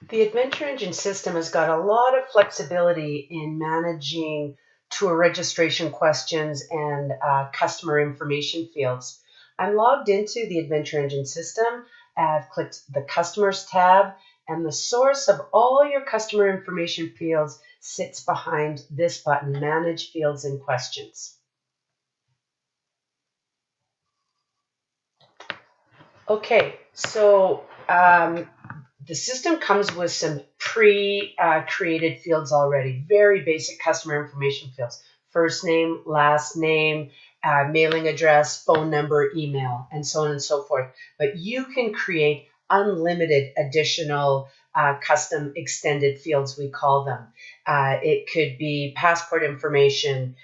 The Adventure Engine system has got a lot of flexibility in managing tour registration questions and customer information fields. I'm logged into the Adventure Engine system. I've clicked the Customers tab, and the source of all your customer information fields sits behind this button, Manage Fields and Questions. Okay, so the system comes with some pre-created fields already, very basic customer information fields. First name, last name, mailing address, phone number, email, and so on and so forth. But you can create unlimited additional custom extended fields, we call them. It could be passport information,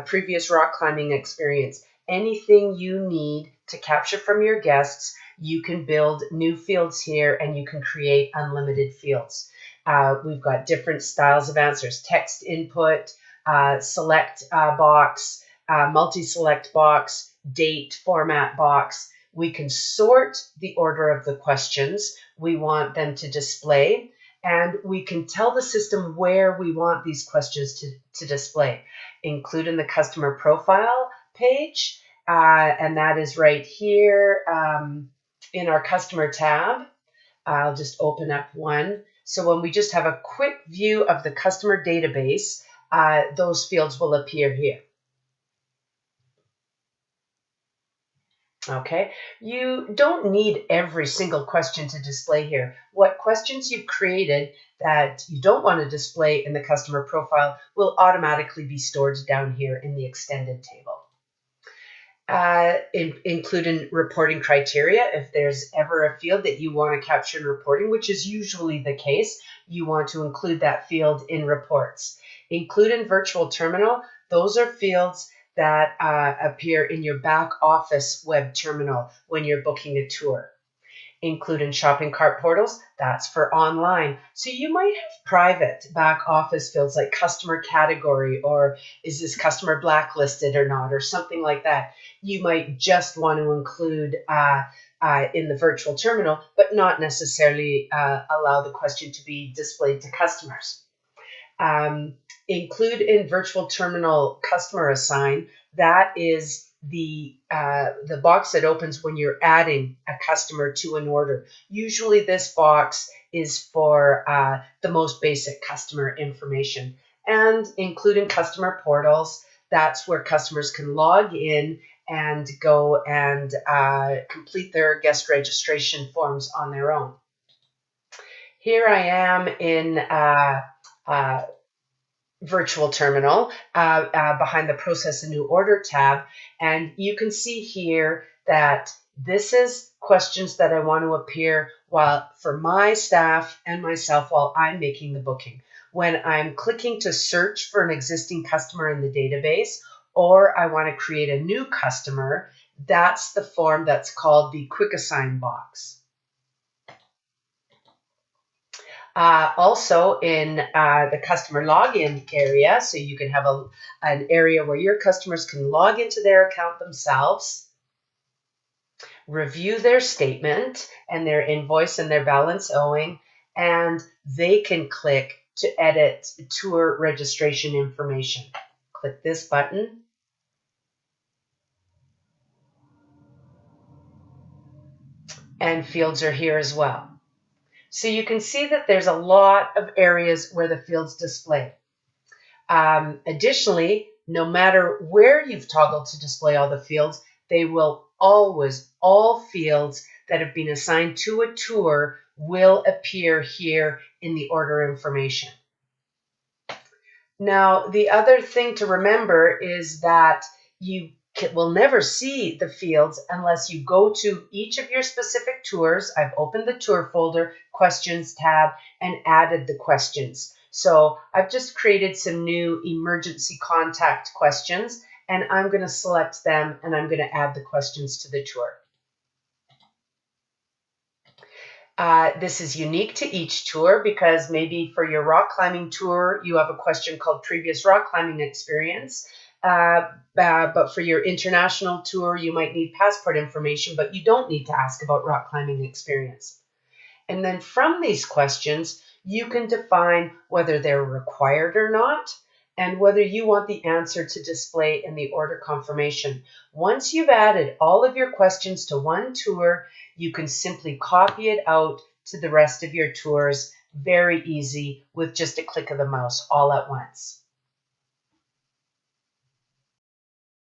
previous rock climbing experience, anything you need to capture from your guests. You can build new fields here and you can create unlimited fields. We've got different styles of answers: text input, select box, multi-select box, date format box. We can sort the order of the questions we want them to display, and we can tell the system where we want these questions to display, including the customer profile page, and that is right here. In our customer tab, I'll just open up one. So when we just have a quick view of the customer database, those fields will appear here. Okay, you don't need every single question to display here. What questions you've created that you don't want to display in the customer profile will automatically be stored down here in the extended table. Including reporting criteria. If there's ever a field that you want to capture in reporting, which is usually the case, you want to include that field in reports. Include in virtual terminal, those are fields that appear in your back office web terminal when you're booking a tour. Include in shopping cart portals, that's for online. So you might have private back office fields like customer category, or is this customer blacklisted or not, or something like that. You might just want to include in the virtual terminal, but not necessarily allow the question to be displayed to customers. Include in virtual terminal customer assign, that is the box that opens when you're adding a customer to an order. Usually this box is for the most basic customer information. And including customer portals, that's where customers can log in and go and complete their guest registration forms on their own. Here I am in virtual terminal behind the Process a New Order tab, and you can see here that this is questions that I want to appear for my staff and myself while I'm making the booking. When I'm clicking to search for an existing customer in the database, or I want to create a new customer, that's the form that's called the Quick Assign box. Also in the customer login area, so you can have an area where your customers can log into their account themselves, review their statement and their invoice and their balance owing, and they can click to edit tour registration information. Click this button. And fields are here as well. So you can see that there's a lot of areas where the fields display. Additionally, no matter where you've toggled to display all the fields, they will always, all fields that have been assigned to a tour will appear here in the order information. Now, the other thing to remember is that you will never see the fields unless you go to each of your specific tours. I've opened the tour folder, questions tab, and added the questions. So I've just created some new emergency contact questions, and I'm going to select them and I'm going to add the questions to the tour. This is unique to each tour because maybe for your rock climbing tour, you have a question called previous rock climbing experience. But for your international tour, you might need passport information, but you don't need to ask about rock climbing experience. And then from these questions, you can define whether they're required or not, and whether you want the answer to display in the order confirmation. Once you've added all of your questions to one tour, you can simply copy it out to the rest of your tours. Very easy with just a click of the mouse all at once.